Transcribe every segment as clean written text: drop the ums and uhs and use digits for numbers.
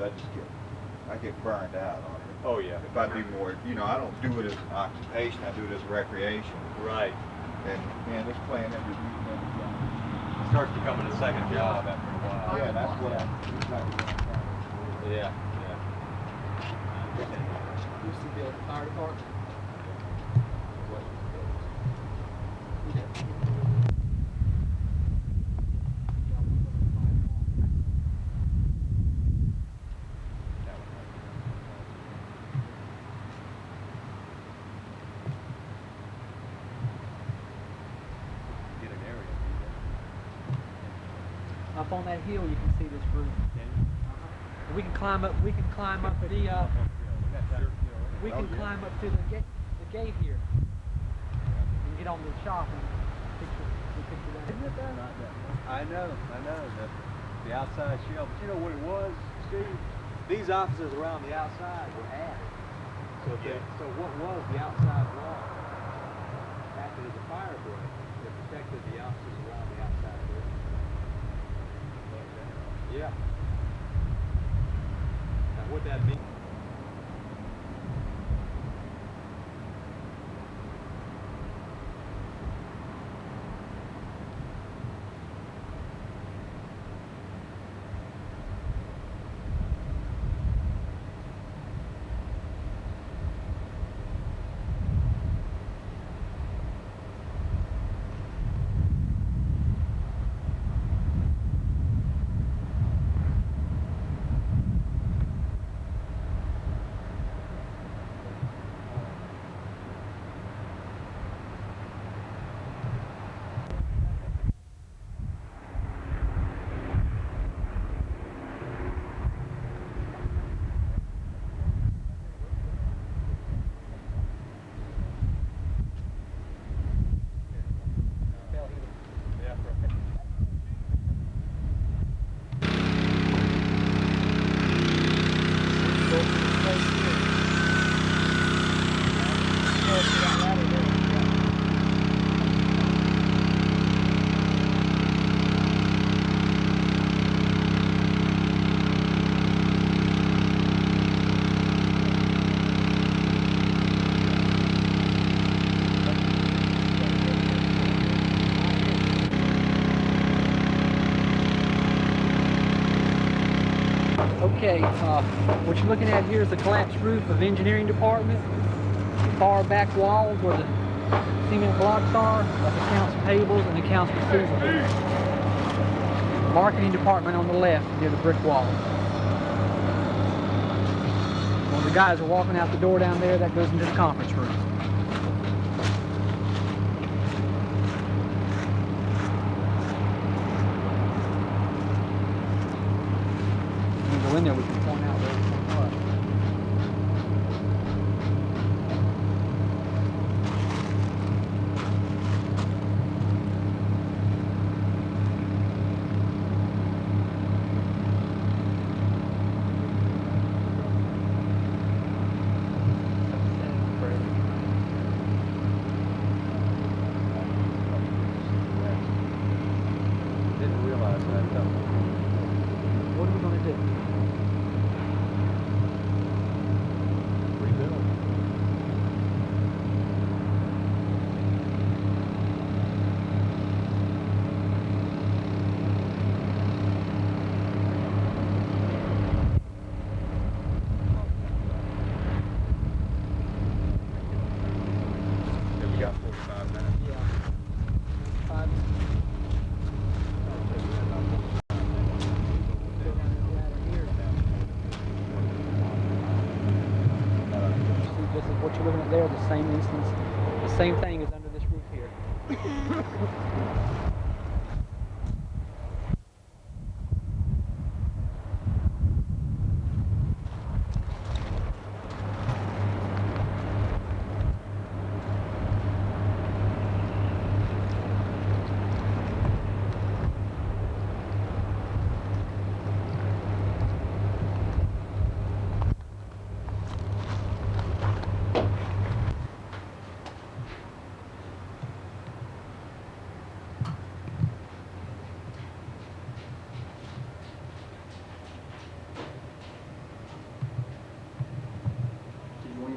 I get burned out on it. Oh yeah. If I do more, you know, I don't do it as an occupation. I do it as recreation. Right. And man, this playing every week, It starts becoming a second job after a while. yeah, that's what I. Yeah. Used to be a fire department. Up on that hill, you can see this roof. We can climb up. We can climb up the. We can climb up to the gate here and get on the shop and picture that. Isn't it that? I know. The outside shell. But you know what it was, Steve? These offices around the outside were added. So what was the outside wall acted as a fire break that protected the offices around the outside building. Yeah. Now what that means. Okay, what you're looking at here is the collapsed roof of engineering department. The far back walls where the cement blocks are, that's accounts payables and accounts receivable. Marketing department on the left near the brick wall. When the guys are walking out the door down there, that goes into the conference room. When we go in there, we can point out where everything was. Didn't realize that though. What are we going to do? Rebuild. Yeah, we got 45 minutes. Yeah. 5 minutes. Go down this ladder here. See, just as what you're looking at there, the same instance, the same thing is under this roof here.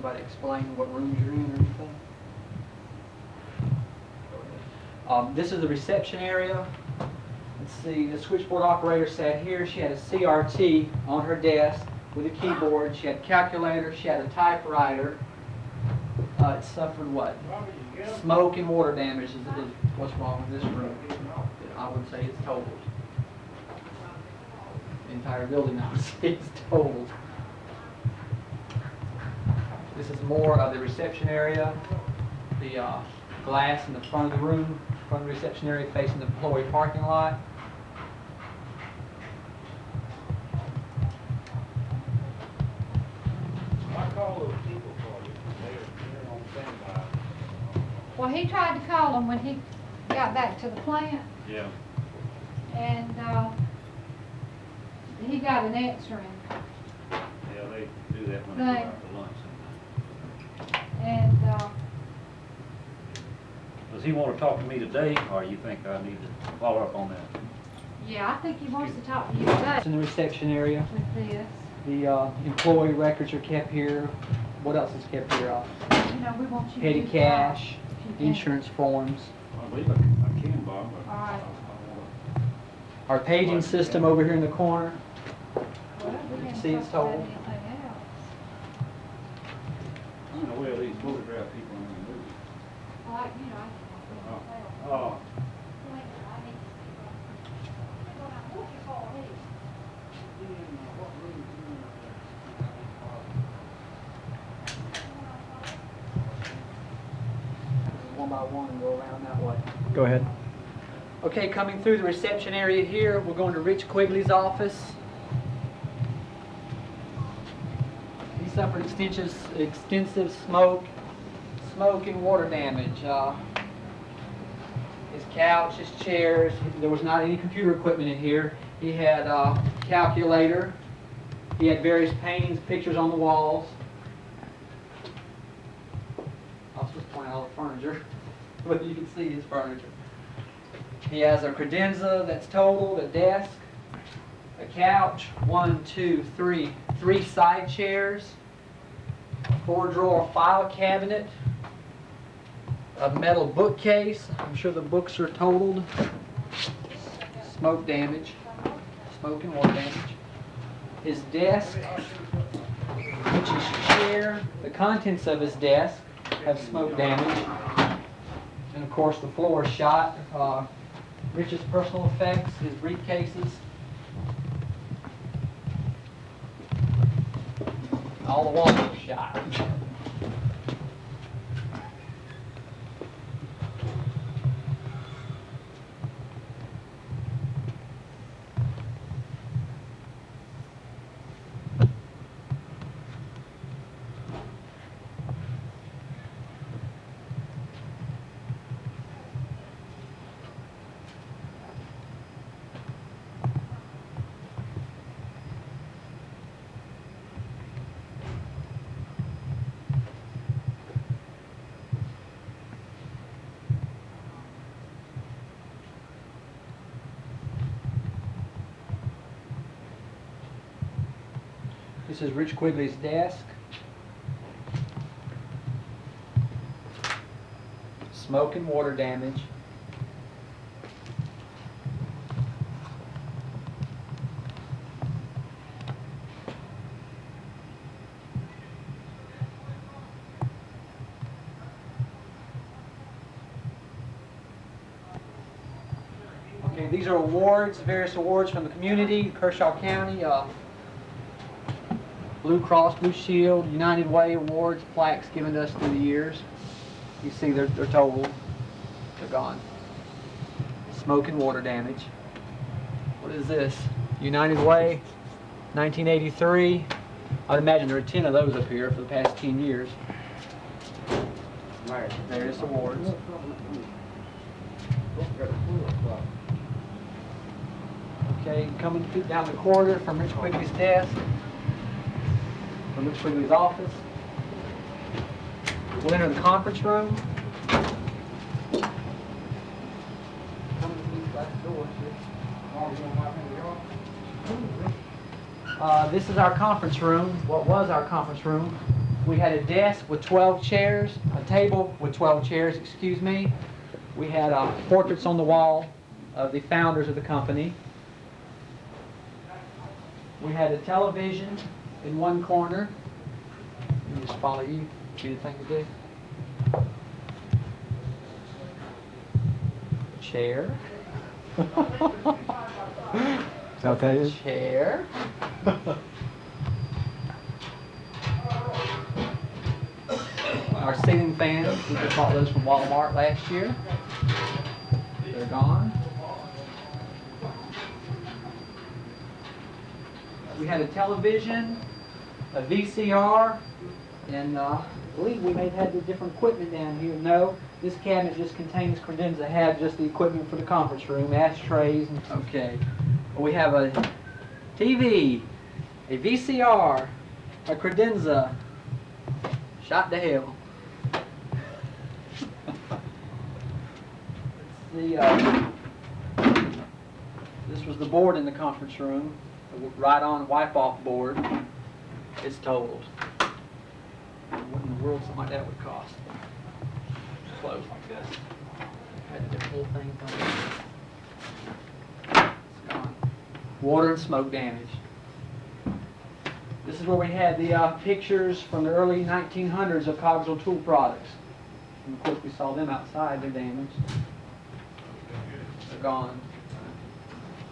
anybody explain what rooms you're in or anything? This is the reception area. Let's see, the switchboard operator sat here. She had a CRT on her desk with a keyboard. She had a calculator. She had a typewriter. It suffered what? Smoke and water damage is what's wrong with this room. I would say it's totaled. The entire building, I would say, is totaled. This is more of the reception area. The glass in the front of the room, front of the reception area facing the employee parking lot. I call those people for you. They're on standby. Well, he tried to call him when he got back to the plant, Yeah. and he got an answering. Yeah, they do that when they go out to lunch. And Does he want to talk to me today, or you think I need to follow up on that? yeah, I think he wants to talk to you today In the reception area, with this. the employee records are kept here. What else is kept here? You know, we want you to Petty do that cash, if you can. insurance forms. I believe I can, Bob. But All right. Our paging system over here in the corner. Well, we didn't See, it's talk about total. anything else. I don't know where these photograph people in the movie. Like, you know, I can talk about anything else. Oh, Wait, I need to see. We're gonna look at all these. One by one and go around that way. Go ahead. Okay, coming through the reception area here, we're going to Rich Quigley's office. He suffered extensive smoke and water damage. His couch, his chairs, there was not any computer equipment in here. He had a calculator. He had various paintings, pictures on the walls. I was just pointing out all the furniture, but you can see his furniture. He has a credenza that's totaled, a desk, a couch, 3 side chairs, 4-drawer file cabinet, a metal bookcase. I'm sure the books are totaled. Smoke damage, smoke and water damage. His desk, which is chair, the contents of his desk have smoke damage. And of course the floor is shot. Rich's personal effects, his briefcases. All the walls are shot. This is Rich Quigley's desk. Smoke and water damage. Okay, these are awards, various awards from the community, Kershaw County. Blue Cross, Blue Shield, United Way awards, plaques given to us through the years. You see they're totaled. They're gone. Smoke and water damage. What is this? United Way, 1983. I'd imagine there are 10 of those up here for the past 10 years. Various awards. Okay, coming down the corridor from Rich Quigley's desk. From Rich Quigley's office. We'll enter the conference room. This is our conference room, what was our conference room. We had a desk with 12 chairs, a table with 12 chairs, excuse me. We had portraits on the wall of the founders of the company. We had a television in one corner. Let me just follow you, do the thing to do. Chair. Is that what that is? Chair. Our ceiling fans, we just bought those from Walmart last year. They're gone. We had a television, a VCR, and I believe we may have had the different equipment down here. No, this cabinet just contains credenza, had just the equipment for the conference room, ashtrays. And, okay, we have a TV, a VCR, a credenza, shot to hell. This was the board in the conference room, the ride-on wipe-off board. It's totaled. What in the world something like that would cost? Close like this. Had the whole thing done. It's gone. Water and smoke damage. This is where we had the pictures from the early 1900s of Cogsdill tool products. And of course we saw them outside, they're damaged. They're gone.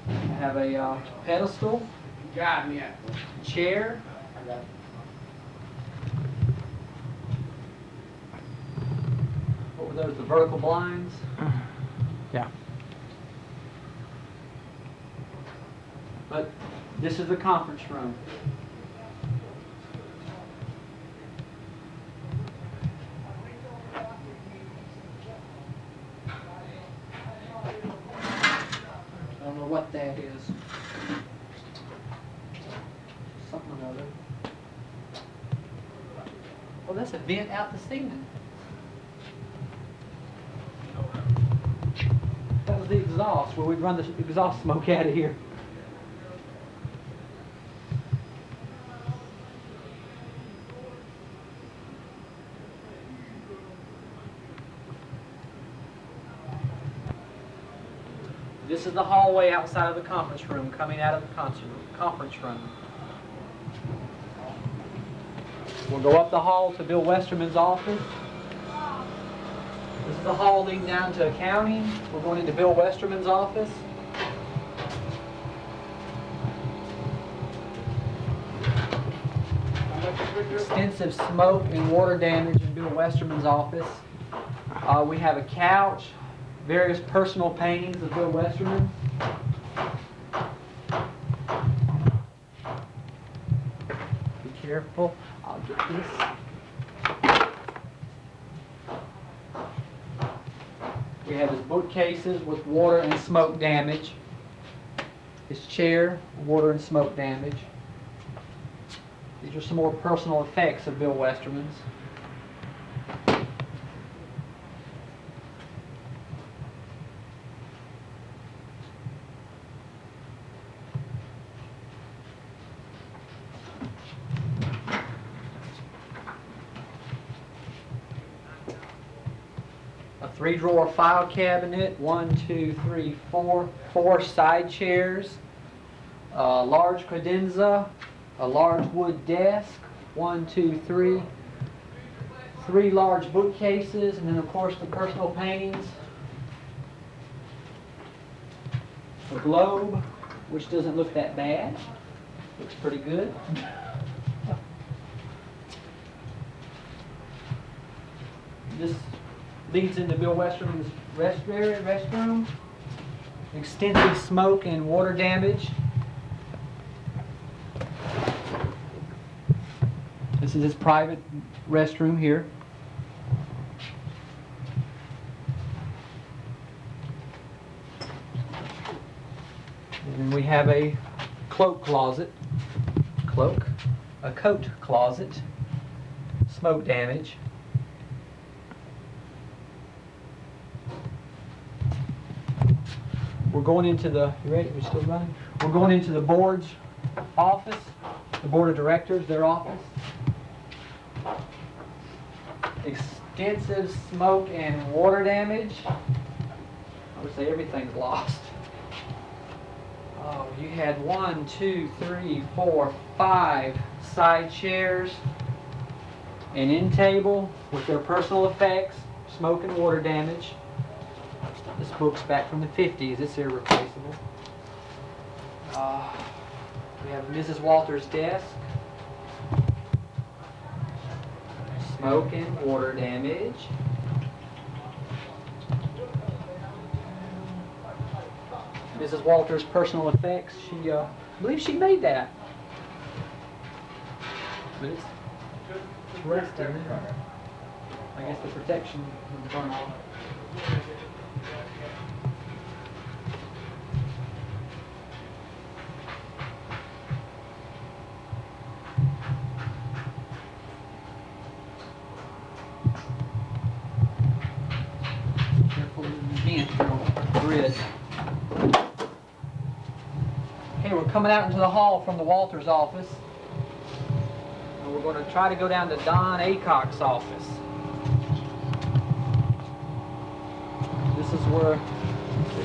I have a pedestal, chair. What were those, the vertical blinds? Yeah. But this is the conference room. I don't know what that is. Something or other. Oh, that's a vent out the ceiling. That was the exhaust, where we'd run the exhaust smoke out of here. This is the hallway outside of the conference room, coming out of the conference room. We'll go up the hall to Bill Westerman's office. This is the hall leading down to accounting. We're going into Bill Westerman's office. Extensive smoke and water damage in Bill Westerman's office. We have a couch, various personal paintings of Bill Westerman. Be careful. I'll get this. We have his bookcases with water and smoke damage. His chair, water and smoke damage. These are some more personal effects of Bill Westerman's. A 3-drawer file cabinet, 1, 2, 3, 4, 4 side chairs, a large credenza, a large wood desk, 1, 2, 3, 3 large bookcases, and then of course the personal paintings. A globe, which doesn't look that bad, looks pretty good. This leads into Bill Westerman's restroom. Extensive smoke and water damage. This is his private restroom here. And then we have a cloak closet. A coat closet. Smoke damage. We're going into the, you ready? We're still running? We're going into the board's office, the board of directors, their office. Extensive smoke and water damage. I would say everything's lost. Oh, you had 1, 2, 3, 4, 5 side chairs, an end table with their personal effects, smoke and water damage. This book's back from the 50s. It's irreplaceable. We have Mrs. Walters' desk. Smoke and water damage. Mrs. Walters' personal effects. She, I believe she made that. But it's rusted. I guess the protection would burn off. Careful again, grid. Okay, we're coming out into the hall from the Walters office. And we're going to try to go down to Don Aycock's office. This is where,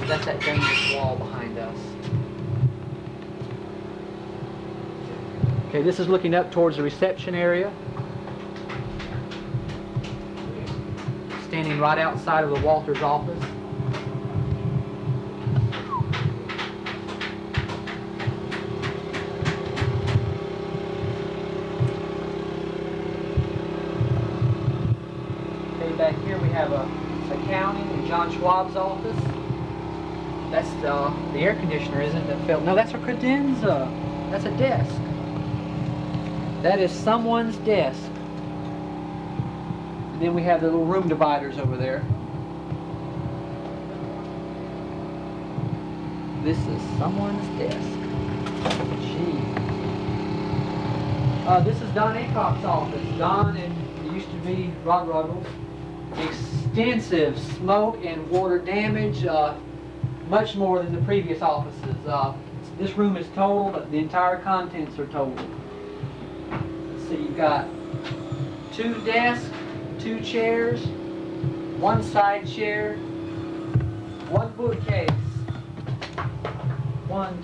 that's that dangerous wall behind us. Okay, this is looking up towards the reception area. Standing right outside of the Walters office. Okay, back here we have accounting in John Schwab's office. That's the air conditioner, isn't it? That fell. No, that's a credenza. That's a desk. That is someone's desk. And then we have the little room dividers over there. This is someone's desk. Gee. This is Don Aycock's office. Don and it used to be Rod Ruggles. Extensive smoke and water damage, much more than the previous offices. This room is totaled. The entire contents are totaled. So you've got 2 desks, 2 chairs, 1 side chair, 1 bookcase,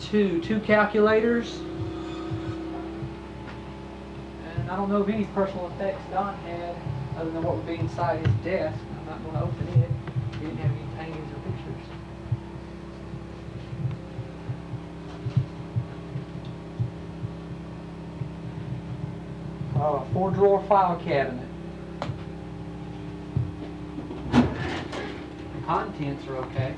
2 calculators, and I don't know of any personal effects Don had other than what would be inside his desk. I'm not going to open it. He didn't have any paintings or pictures. A 4-drawer file cabinet. The contents are okay.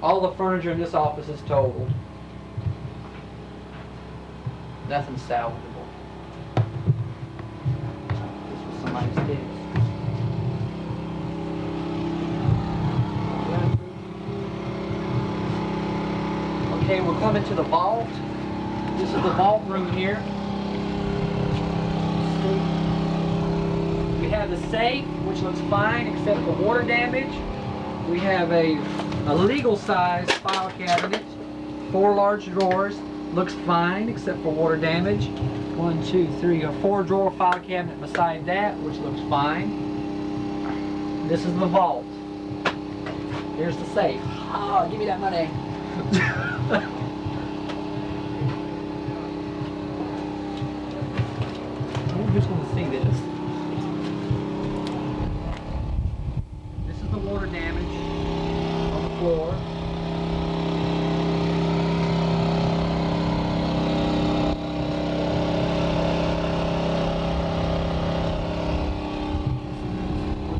All the furniture in this office is totaled. Nothing's salvageable. This was somebody's desk. Okay, we're coming to the vault. This is the vault room here. We have the safe, which looks fine except for water damage. We have a legal size file cabinet, 4 large drawers. Looks fine except for water damage. 1, 2, 3, a 4-drawer file cabinet beside that, which looks fine. This is the vault. Here's the safe. Oh, give me that money. Who's going to see this? This is the water damage on the floor.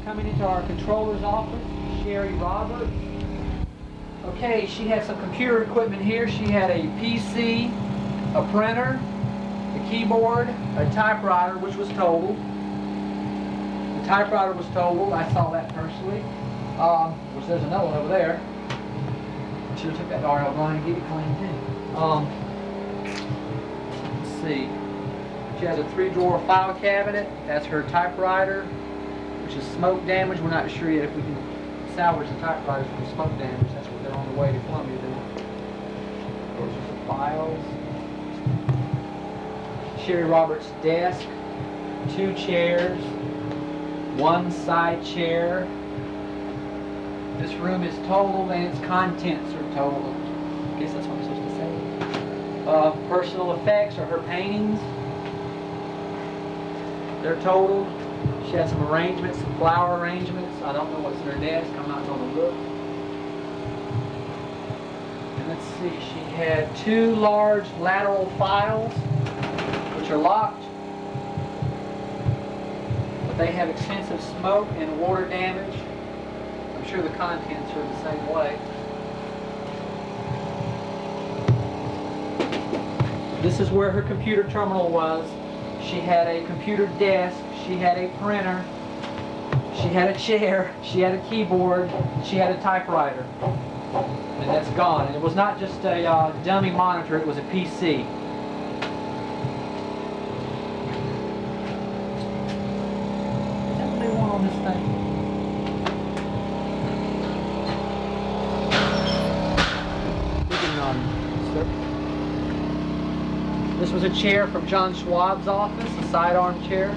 Coming into our controller's office, Sherry Roberts. Okay, she had some computer equipment here. She had a PC, a printer, a keyboard, a typewriter, which was totaled. The typewriter was totaled. I saw that personally. Which there's another one over there. Should have took that RL line and get it cleaned too. Let's see. She has a 3-drawer file cabinet. That's her typewriter, which is smoke damage. We're not sure yet if we can salvage the typewriters from smoke damage. That's what they're on the way to Columbia doing. Those are the files. Sherry Roberts' desk, 2 chairs, 1 side chair. This room is totaled and its contents are totaled. I guess that's what I'm supposed to say. Personal effects are her paintings. They're totaled. She had some arrangements, some flower arrangements. I don't know what's in her desk. I'm not going to look. And let's see, she had 2 large lateral files, which are locked. But they have extensive smoke and water damage. I'm sure the contents are the same way. This is where her computer terminal was. She had a computer desk, she had a printer, she had a chair, she had a keyboard, she had a typewriter. And that's gone. And it was not just a dummy monitor, it was a PC. Is that what they want on this thing? This was a chair from John Schwab's office, a sidearm chair.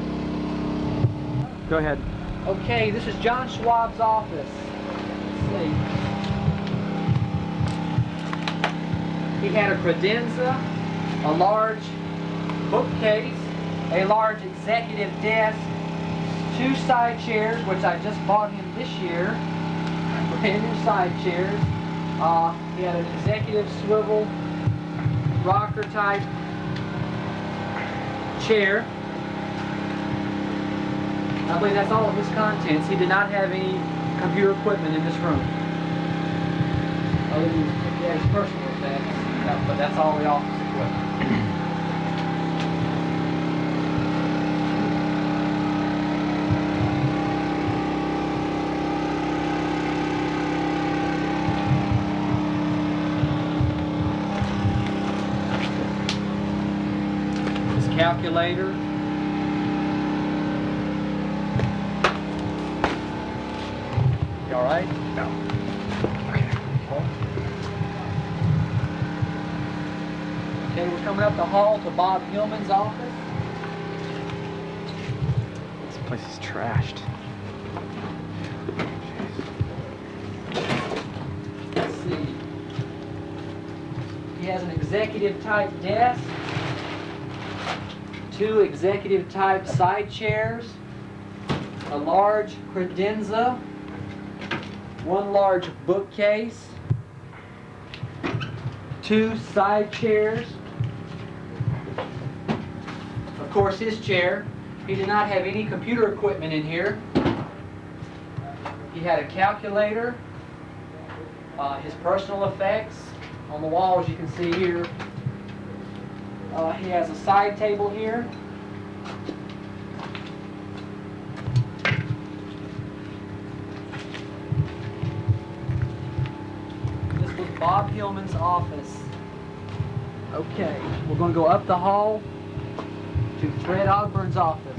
Go ahead. Okay, this is John Schwab's office. Let's see. He had a credenza, a large bookcase, a large executive desk, 2 side chairs, which I just bought him this year, brand new side chairs. He had an executive swivel, rocker type chair. I believe that's all of his contents. He did not have any computer equipment in this room. Other than his personal effects, but that's all the office equipment. His calculator. You all right? No. Okay, we're coming up the hall to Bob Hillman's office. This place is trashed. Let's see. He has an executive type desk, 2 executive type side chairs, a large credenza, 1 large bookcase, 2 side chairs. Of course, his chair. He did not have any computer equipment in here. He had a calculator, his personal effects on the wall, as you can see here. He has a side table here. This was Bob Hillman's office. Okay, we're going to go up the hall to Fred Ogburn's office.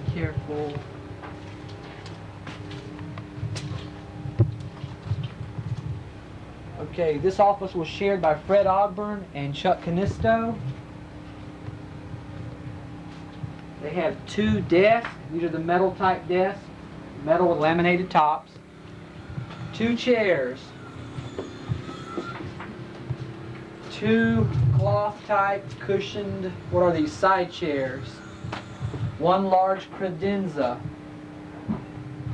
Be careful. Okay, this office was shared by Fred Ogburn and Chuck Canisto. They have 2 desks. These are the metal type desks, metal with laminated tops. 2 chairs. 2 cloth type cushioned, what are these, side chairs. 1 large credenza.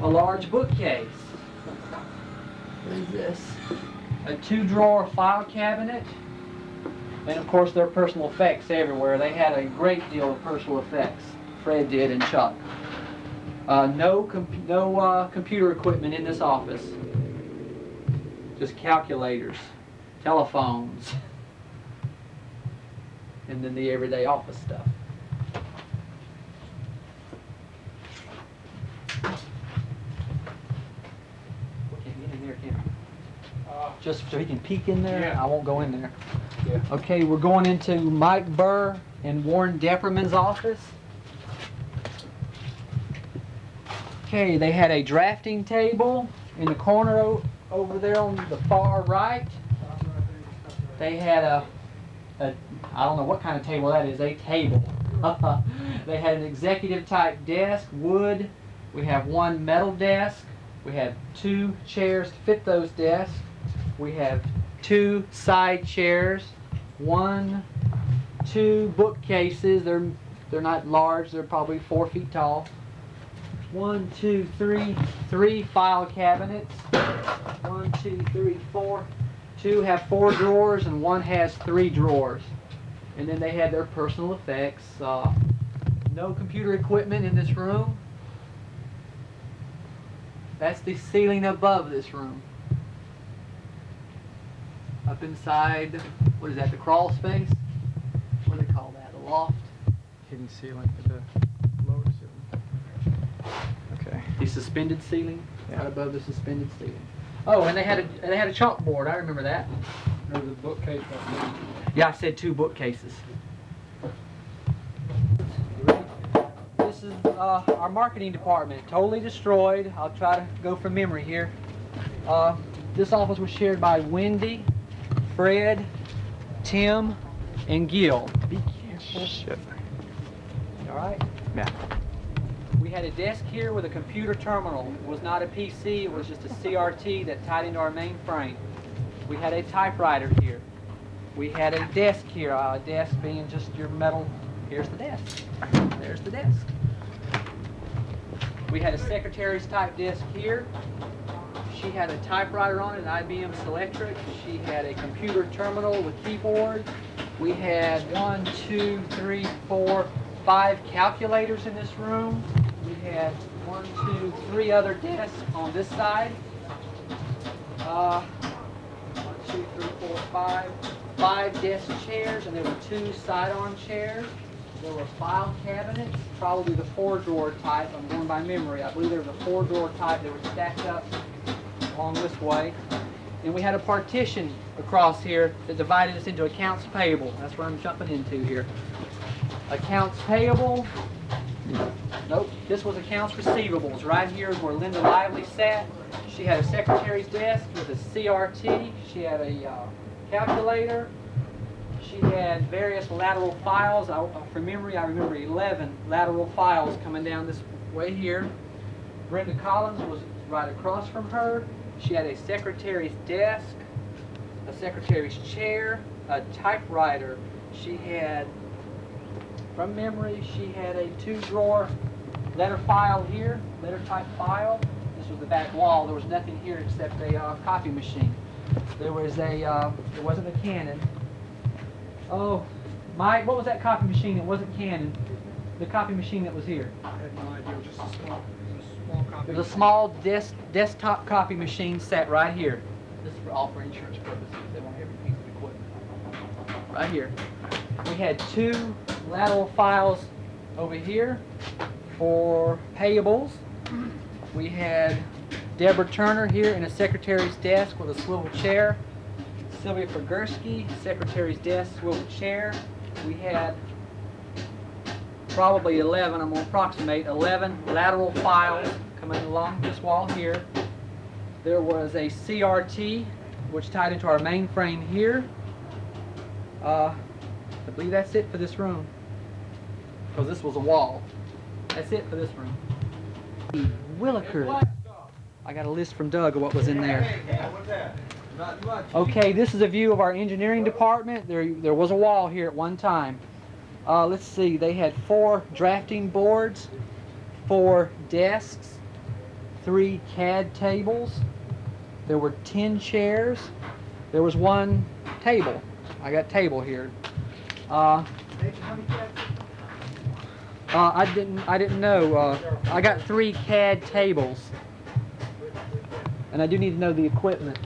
A large bookcase. What is this? A 2-drawer file cabinet. And of course their personal effects everywhere. They had a great deal of personal effects. Fred did and Chuck. No computer equipment in this office. Just calculators, telephones, and then the everyday office stuff. We can't get in there, can we? just so he can peek in there. Yeah. I won't go in there. Yeah. Okay, we're going into Mike Burr and Warren Depperman's office. Okay, they had a drafting table in the corner over there on the far right. They had a I don't know what kind of table that is, a table. They had an executive type desk, wood. We have one metal desk. We have 2 chairs to fit those desks. We have 2 side chairs, 1, 2 bookcases. They're not large. They're probably 4 feet tall. 1, 2, 3 file cabinets. 1, 2, 3, 4. 2 have 4 drawers and 1 has 3 drawers. And then they had their personal effects. No computer equipment in this room. That's the ceiling above this room. Up inside, what is that, the crawl space? What do they call that, the loft? Hidden ceiling for the lower ceiling. Okay. The suspended ceiling, Yeah. right above the suspended ceiling. Oh, and they had a chalkboard, I remember that. There's a bookcase right there. Yeah, I said 2 bookcases. This is our marketing department, totally destroyed. I'll try to go from memory here. This office was shared by Wendy, Fred, Tim, and Gil. Be careful. Shit. All right? Yeah. We had a desk here with a computer terminal. It was not a PC, it was just a CRT that tied into our mainframe. We had a typewriter here. We had a desk here, a desk being just your metal. Here's the desk. There's the desk. We had a secretary's type desk here. She had a typewriter on it, an IBM Selectric. She had a computer terminal with keyboard. We had 1, 2, 3, 4, 5 calculators in this room. We had 1, 2, 3 other desks on this side. 1, 2, 3, 4, 5 desk chairs, and there were 2 side-arm chairs. There were file cabinets, probably the 4-drawer type. I'm going by memory. I believe there was a 4-drawer type that were stacked up along this way. And we had a partition across here that divided us into accounts payable. That's what I'm jumping into here. Accounts payable. Nope, this was accounts receivables. Right here is where Linda Lively sat. She had a secretary's desk with a CRT. She had a calculator. She had various lateral files. From memory, I remember 11 lateral files coming down this way here. Brenda Collins was right across from her. She had a secretary's desk, a secretary's chair, a typewriter. She had, from memory, she had a 2-drawer letter file here, letter type file. This was the back wall. There was nothing here except a copy machine. There wasn't a Canon. Oh, Mike, what was that copy machine that wasn't Canon? The copy machine that was here. I had no idea. It was just a small copy. There's a small desktop copy machine sat right here. This is all for insurance purposes. They want every piece of equipment. Right here. We had 2 lateral files over here for payables. We had Deborah Turner here in a secretary's desk with a swivel chair. Sylvia Fergursky, secretary's desk, swivel chair. We had probably 11, I'm going to approximate, 11 lateral files coming along this wall here. There was a CRT, which tied into our mainframe here. I believe that's it for this room, because this was a wall. That's it for this room. Willikers. I got a list from Doug of what was in there. What's that? Not much. Okay, this is a view of our engineering department. There was a wall here at one time. Let's see, they had 4 drafting boards, 4 desks, 3 CAD tables. There were 10 chairs. There was 1 table. I got table here. I didn't know. I got 3 CAD tables. And I do need to know the equipment.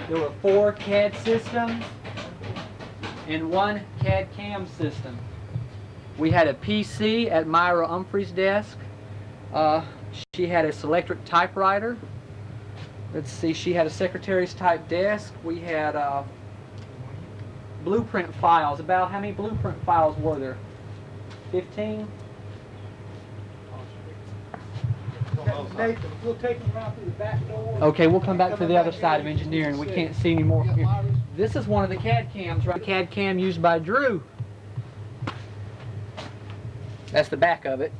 There were 4 CAD systems and 1 CAD CAM system. We had a PC at Myra Humphrey's desk. She had a Selectric typewriter. Let's see, she had a secretary's type desk. We had blueprint files. About how many blueprint files were there? 15? Nathan, we'll take them around through the back door. Okay, we'll come back to the other side of engineering. We can't see anymore from here. This is one of the CAD cams, right? CAD cam used by Drew. That's the back of it.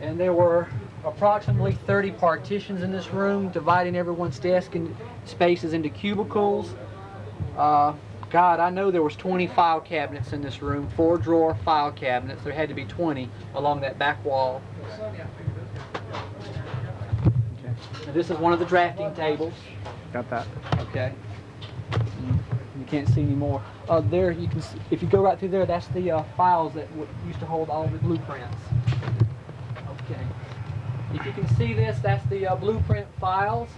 And there were approximately 30 partitions in this room, dividing everyone's desk and spaces into cubicles. God, I know there was 20 file cabinets in this room, 4-drawer file cabinets. There had to be 20 along that back wall. Okay. Now this is one of the drafting tables. Got that. Okay. You can't see anymore. There you can see, if you go right through there, that's the files that used to hold all the blueprints. Okay. If you can see this, that's the blueprint files.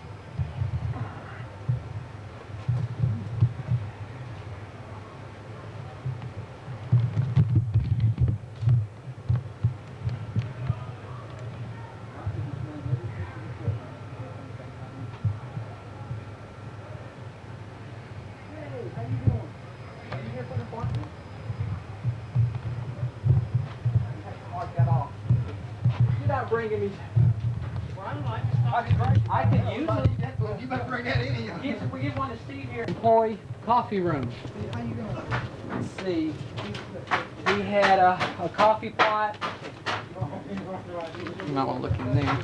Bringing me. I can use it. You better bring that in. We get one to Steve here. Employee coffee room. Let's see. We had a coffee pot. You might want to look in there.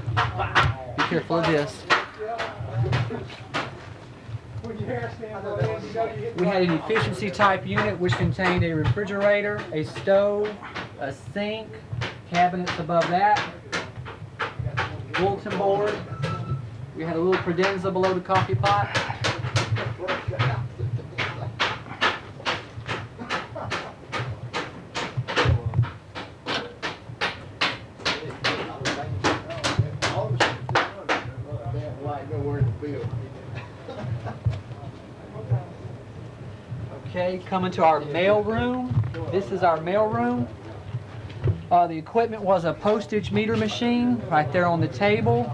Be careful of this. We had an efficiency type unit which contained a refrigerator, a stove, a sink, cabinets above that, bulletin board. We had a little credenza below the coffee pot. Okay, coming to our mail room. This is our mail room. The equipment was a postage meter machine right there on the table,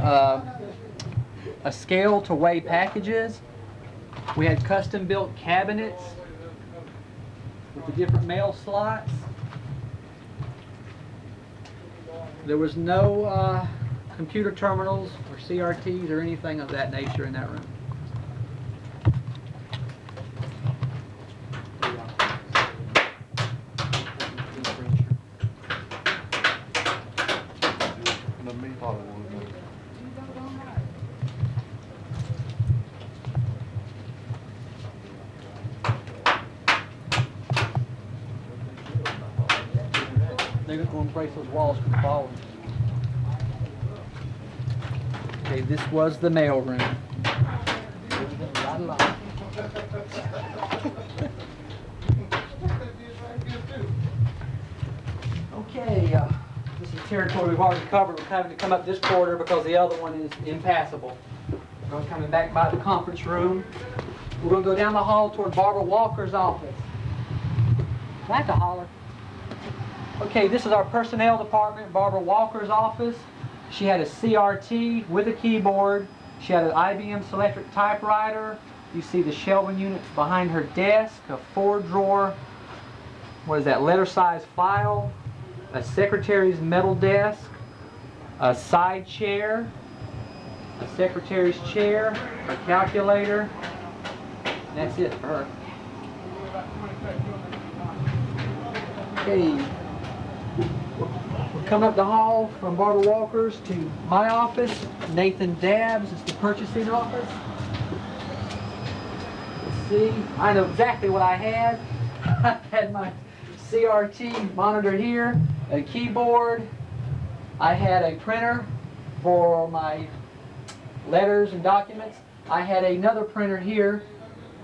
a scale to weigh packages. We had custom built cabinets with the different mail slots. There was no computer terminals or CRTs or anything of that nature in that room. They're going to brace those walls from falling. Okay, this was the mail room. Okay, this is territory we've already covered. We're having to come up this corridor because the other one is impassable. We're coming back by the conference room. We're going to go down the hall toward Barbara Walker's office. I have to holler. Okay, this is our personnel department, Barbara Walker's office. She had a CRT with a keyboard. She had an IBM Selectric typewriter. You see the shelving units behind her desk, a 4-drawer, what is that, letter size file, a secretary's metal desk, a side chair, a secretary's chair, a calculator. And that's it for her. Okay. We're coming up the hall from Barbara Walker's to my office. Nathan Dabbs is the purchasing office. Let's see. I know exactly what I had. I had my CRT monitor here, a keyboard. I had a printer for my letters and documents. I had another printer here,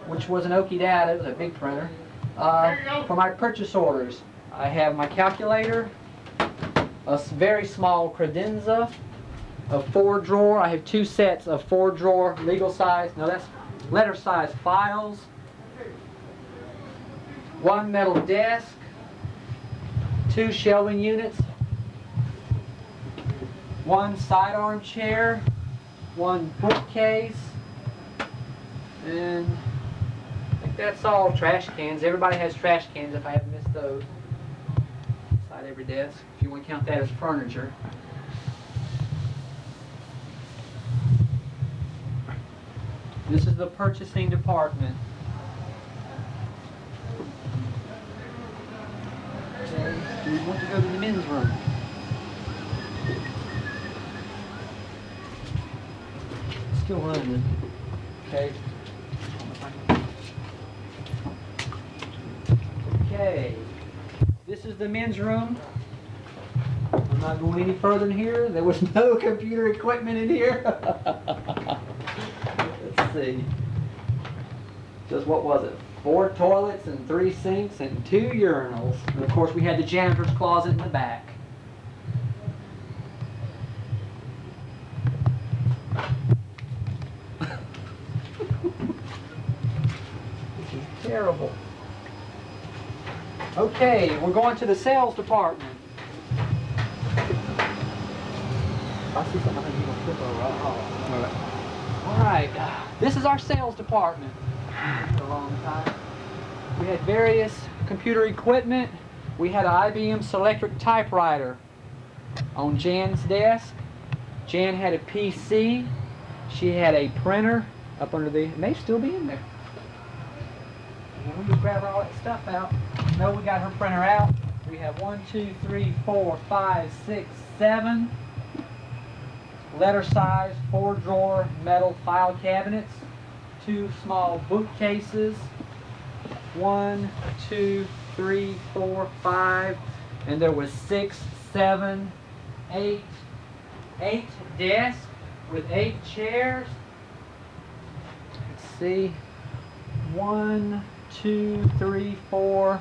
which was an Oki Data. It was a big printer. For my purchase orders, I have my calculator, a very small credenza, a 4-drawer. I have 2 sets of 4-drawer legal size, no, that's letter size files, 1 metal desk, 2 shelving units, 1 sidearm chair, one bookcase, and I think that's all. Trash cans. Everybody has trash cans if I haven't missed those. Inside every desk, if you want to count that as furniture. This is the purchasing department. Okay, we want to go to the men's room. Still running. Okay. Okay. This is the men's room. I'm not going any further in here. There was no computer equipment in here. Let's see. Just what was it? 4 toilets and 3 sinks and 2 urinals. And of course we had the janitor's closet in the back. This is terrible. Okay, we're going to the sales department. I see something I think you're going to flip over. All right, this is our sales department. For a long time. We had various computer equipment. We had an IBM Selectric typewriter on Jan's desk. Jan had a PC. She had a printer up under the, it may still be in there. We just grab all that stuff out. No, we got her printer out. We have 1, 2, 3, 4, 5, 6, 7 letter size 4-drawer metal file cabinets. 2 small bookcases, 1, 2, 3, 4, 5, and there was 6, 7, 8 desks with 8 chairs. Let's see, 1, 2, 3, 4,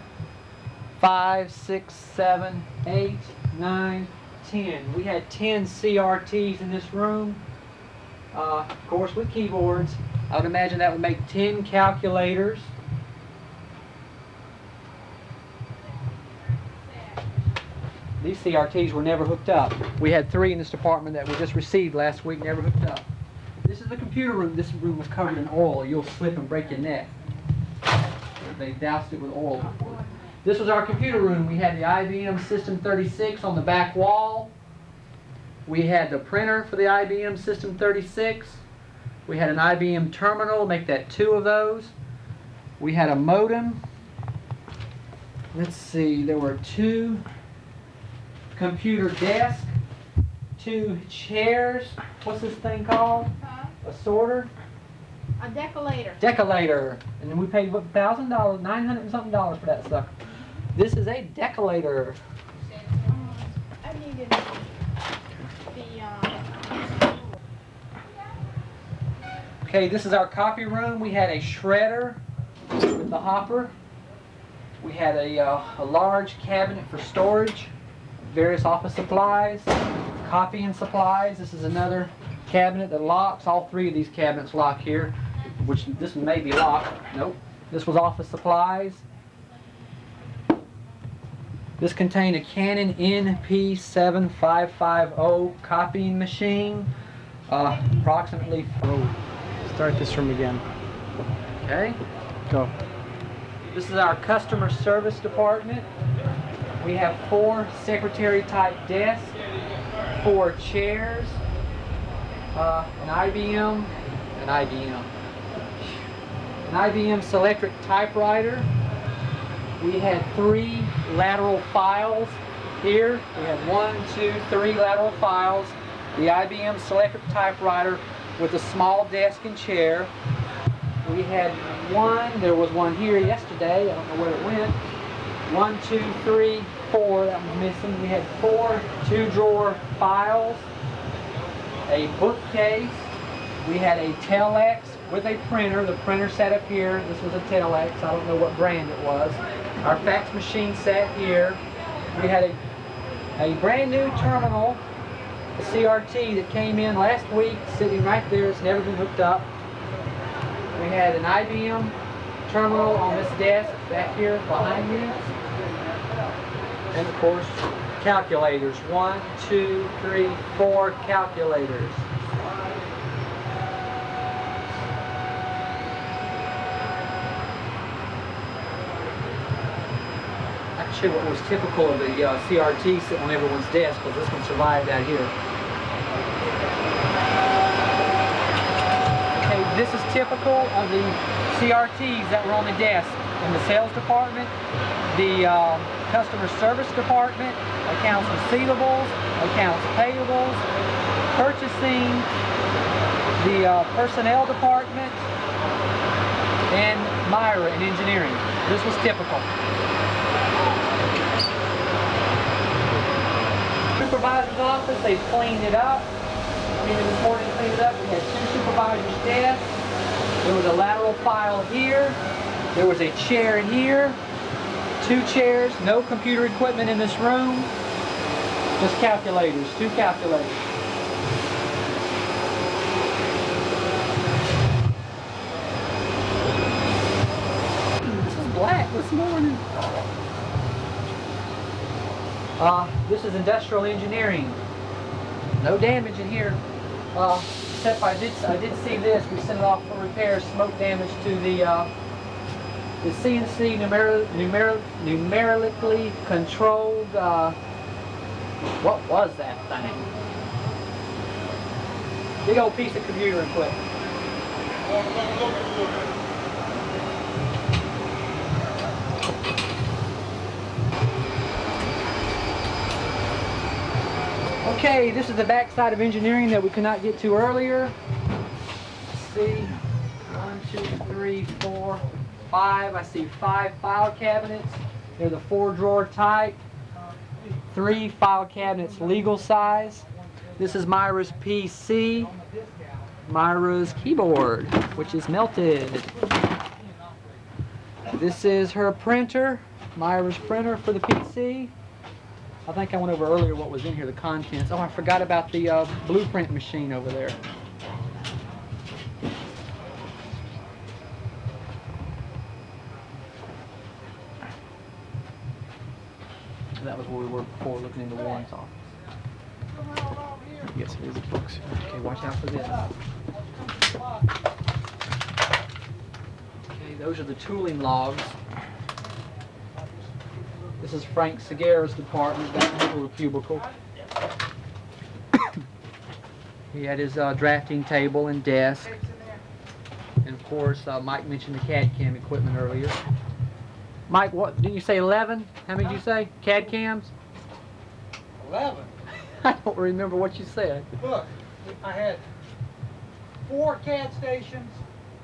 5, 6, 7, 8, 9, 10. We had 10 CRTs in this room, of course with keyboards. I would imagine that would make 10 calculators. These CRTs were never hooked up. We had 3 in this department that we just received last week, never hooked up. This is the computer room. This room was covered in oil. You'll slip and break your neck. They doused it with oil before. This was our computer room. We had the IBM System 36 on the back wall. We had the printer for the IBM System 36. We had an IBM terminal, make that 2 of those. We had a modem. Let's see, there were 2 computer desks, 2 chairs. What's this thing called? Huh? A sorter? A decorator. Decorator. And then we paid what, $1,000, $900 and something for that sucker. This is a decorator. I needed the Okay, this is our copy room. We had a shredder with the hopper. We had a large cabinet for storage, various office supplies, copying supplies. This is another cabinet that locks. All 3 of these cabinets lock here, which this one may be locked. Nope. This was office supplies. This contained a Canon NP7550 copying machine, approximately. Start this from again. Okay. Go. This is our customer service department. We have 4 secretary type desks, 4 chairs, an IBM Selectric typewriter. We had 3 lateral files here. We had 1, 2, 3 lateral files. The IBM Selectric typewriter with a small desk and chair. We had 1, there was 1 here yesterday, I don't know where it went. 1, 2, 3, 4, that was missing. We had 4 2-drawer files, a bookcase. We had a Telex with a printer. The printer sat up here. This was a Telex. I don't know what brand it was. Our fax machine sat here. We had a brand new terminal, a CRT that came in last week, sitting right there. It's never been hooked up. We had an IBM terminal on this desk back here behind me. And of course, calculators. 1, 2, 3, 4 calculators. show you what was typical of the CRT sitting on everyone's desk, because this one survived out here. Okay, this is typical of the CRTs that were on the desk in the sales department, the customer service department, accounts receivables, accounts payables, purchasing, the personnel department, and Myra in engineering. This was typical. Supervisor's office, they've cleaned it up. This morning cleaned it up. We had 2 supervisors' desks. There was a lateral file here. There was a chair here. 2 chairs. No computer equipment in this room. Just calculators. 2 calculators. This was black this morning. This is industrial engineering. No damage in here, except I did see this. We sent it off for repairs. Smoke damage to the CNC numerically controlled. What was that thing? Big old piece of computer equipment. Okay, this is the back side of engineering that we could not get to earlier. Let's see, 1, 2, 3, 4, 5. I see 5 file cabinets. They're the 4-drawer type. 3 file cabinets legal size. This is Myra's PC. Myra's keyboard, which is melted. This is her printer. Myra's printer for the PC. I think I went over earlier what was in here, the contents. Oh, I forgot about the blueprint machine over there. That was where we were before, looking into Warren's office. Yes, it is a books. Okay, watch out for this. Okay, those are the tooling logs. This is Frank Segura's department, that little cubicle. He had his drafting table and desk. And of course, Mike mentioned the CAD cam equipment earlier. Mike, what did you say, 11? How many did you say? CAD cams? 11. I don't remember what you said. Look, I had 4 CAD stations,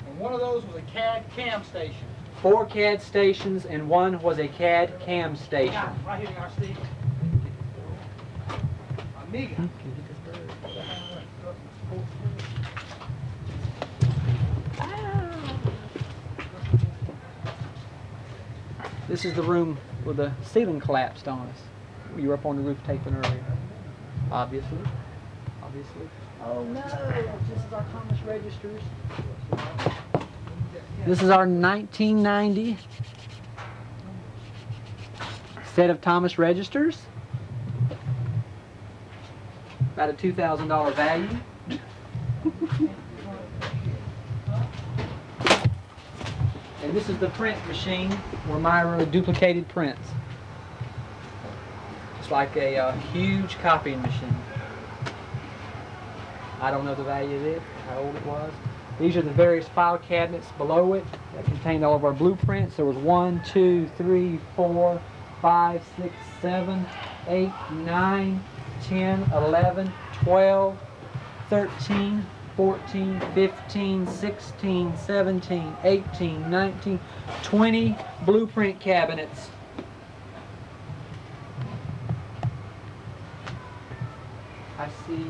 and one of those was a CAD cam station. 4 CAD stations and 1 was a CAD cam station. Yeah, right here, Steve. Amiga. This is the room where the ceiling collapsed on us. You were up on the roof taping earlier. Obviously. Oh no, this is our Thomas registers. This is our 1990 set of Thomas registers. About a $2,000 value. And this is the print machine where Myra duplicated prints. It's like a huge copying machine. I don't know the value of it, how old it was. These are the various file cabinets below it that contained all of our blueprints. There was 1, 2, 3, 4, 5, 6, 7, 8, 9, 10, 11, 12, 13, 14, 15, 16, 17, 18, 19, 20 blueprint cabinets. I see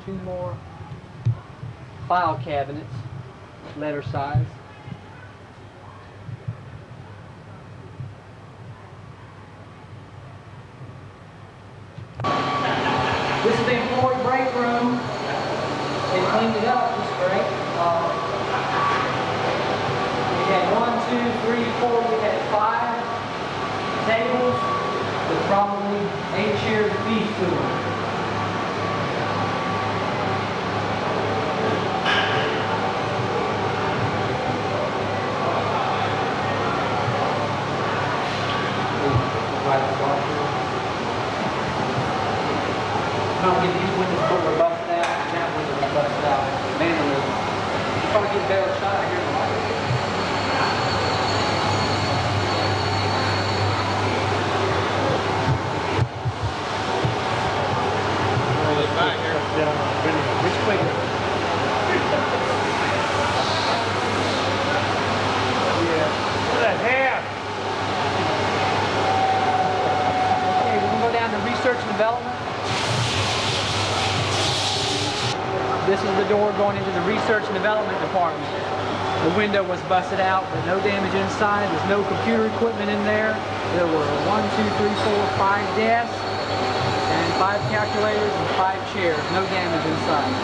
2 more file cabinets, letter size. This is the employee break room. They cleaned it up, it's great. We had 1, 2, 3, 4, we had 5 tables with probably 8 chairs apiece to them. Right. Okay, we're gonna go down to research and development. This is the door going into the research and development department. The window was busted out, but no damage inside. There's no computer equipment in there. There were 5 desks and 5 calculators and 5 chairs. No damage inside.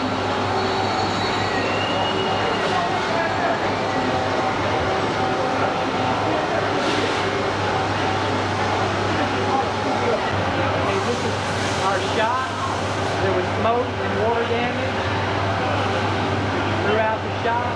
Our shop, there was smoke and water damage throughout the shop.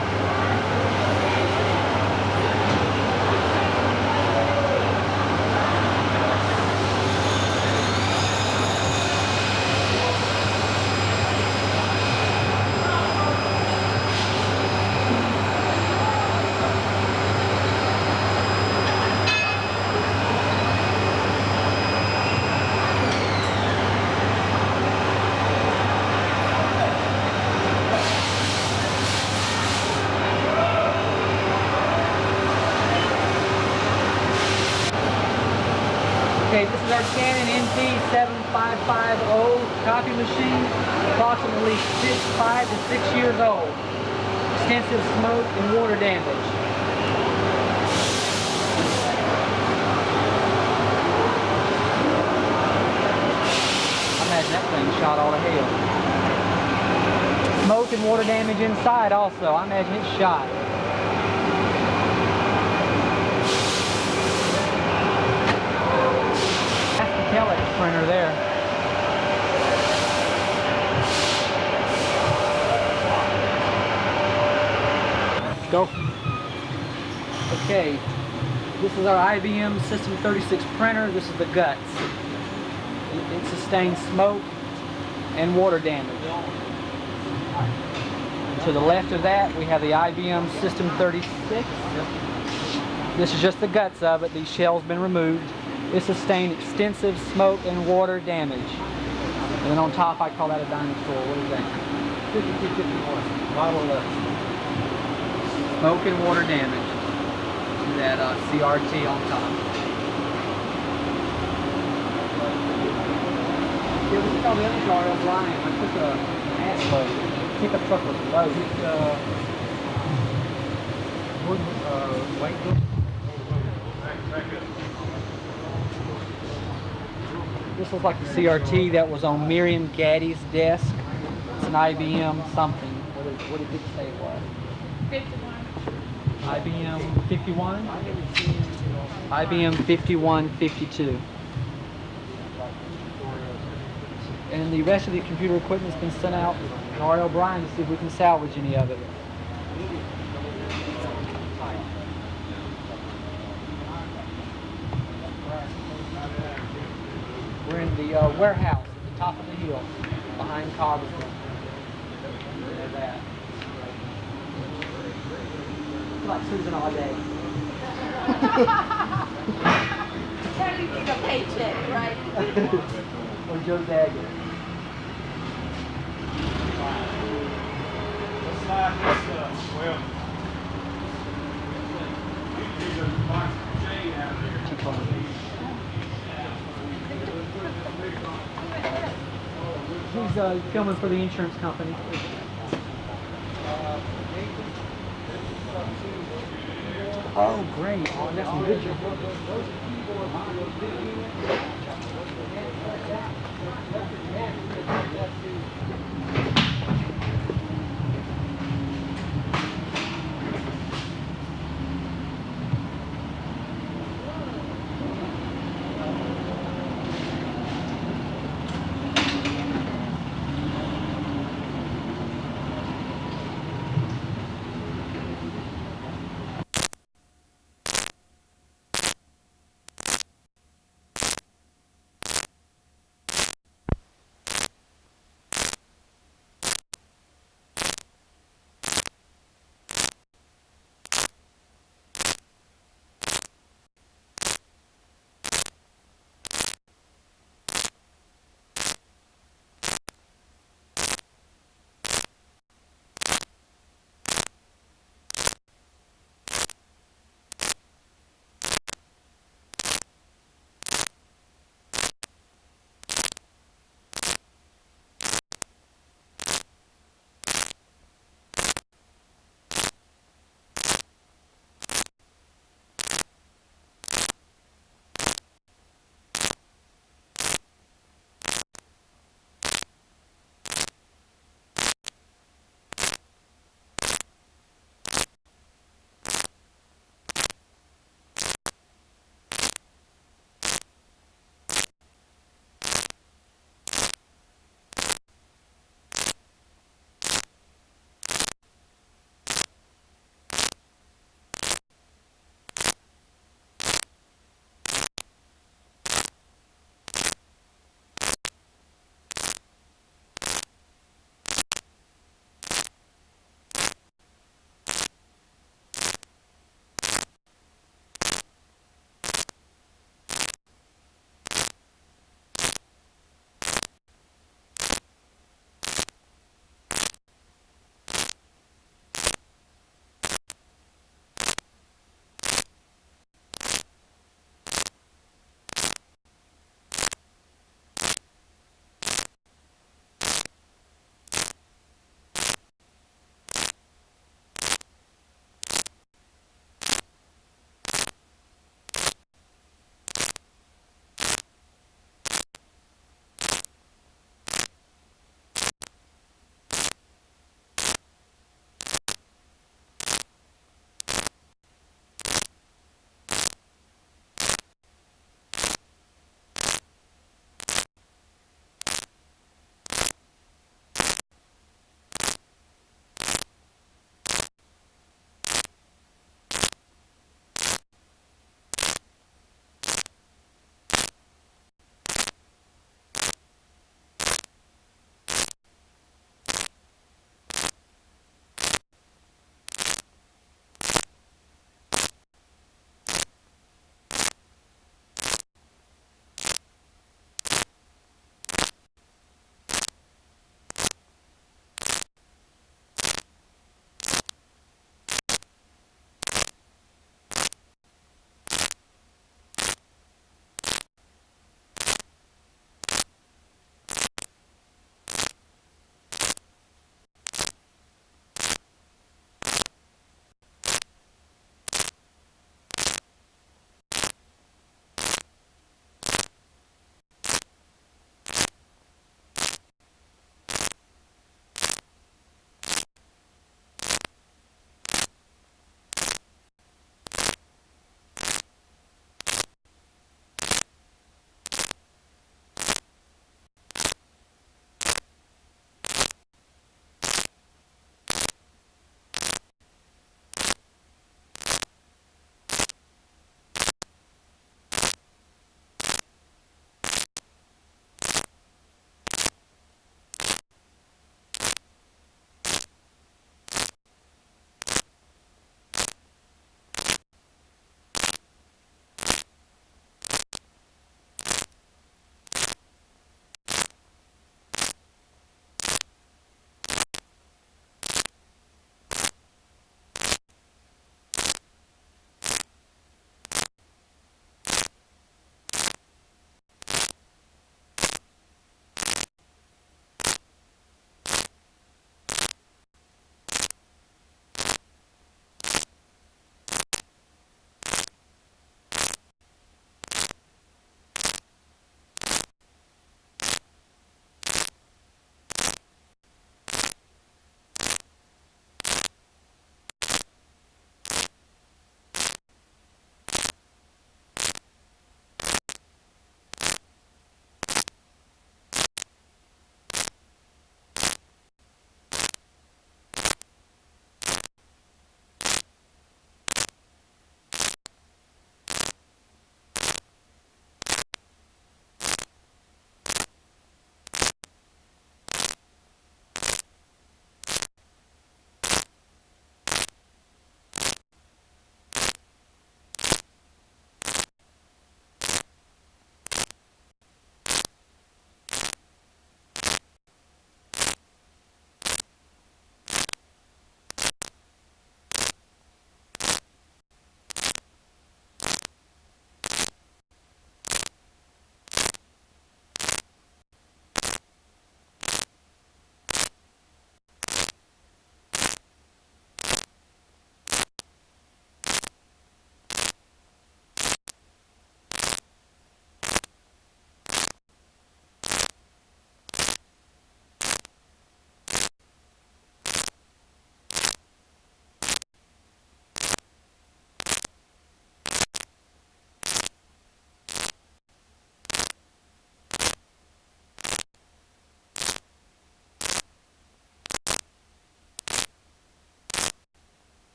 Okay, this is our Canon NT7550 copy machine, approximately 5 to 6 years old. Extensive smoke and water damage. I imagine that thing shot all to hell. Smoke and water damage inside also. I imagine it's shot. Pellet printer there. Go. Okay, this is our IBM System 36 printer. This is the guts. It sustained smoke and water damage. And to the left of that, we have the IBM System 36. This is just the guts of it. These shells been removed. It sustained extensive smoke and water damage. And then on top, I call that a dinosaur. What is that? 5251. Model 11. Smoke and water damage. See that CRT on top. Yeah, we took all the other car on Brian. I took an ass load. Pickup truck was low. White. This was like the CRT that was on Miriam Gaddy's desk. It's an IBM something. What did it say it was? 51. IBM 51? IBM 5152. And the rest of the computer equipment's been sent out to R.L. Bryan to see if we can salvage any of it. We're in the warehouse at the top of the hill, behind Cogsdill. There's that. It's like Susan all day. Tell you get a paycheck, right? Or Joe Daggett. Looks like it's, well, usually there's a box of shade out there. He's filming for the insurance company. Oh, great. Oh, that's some good job.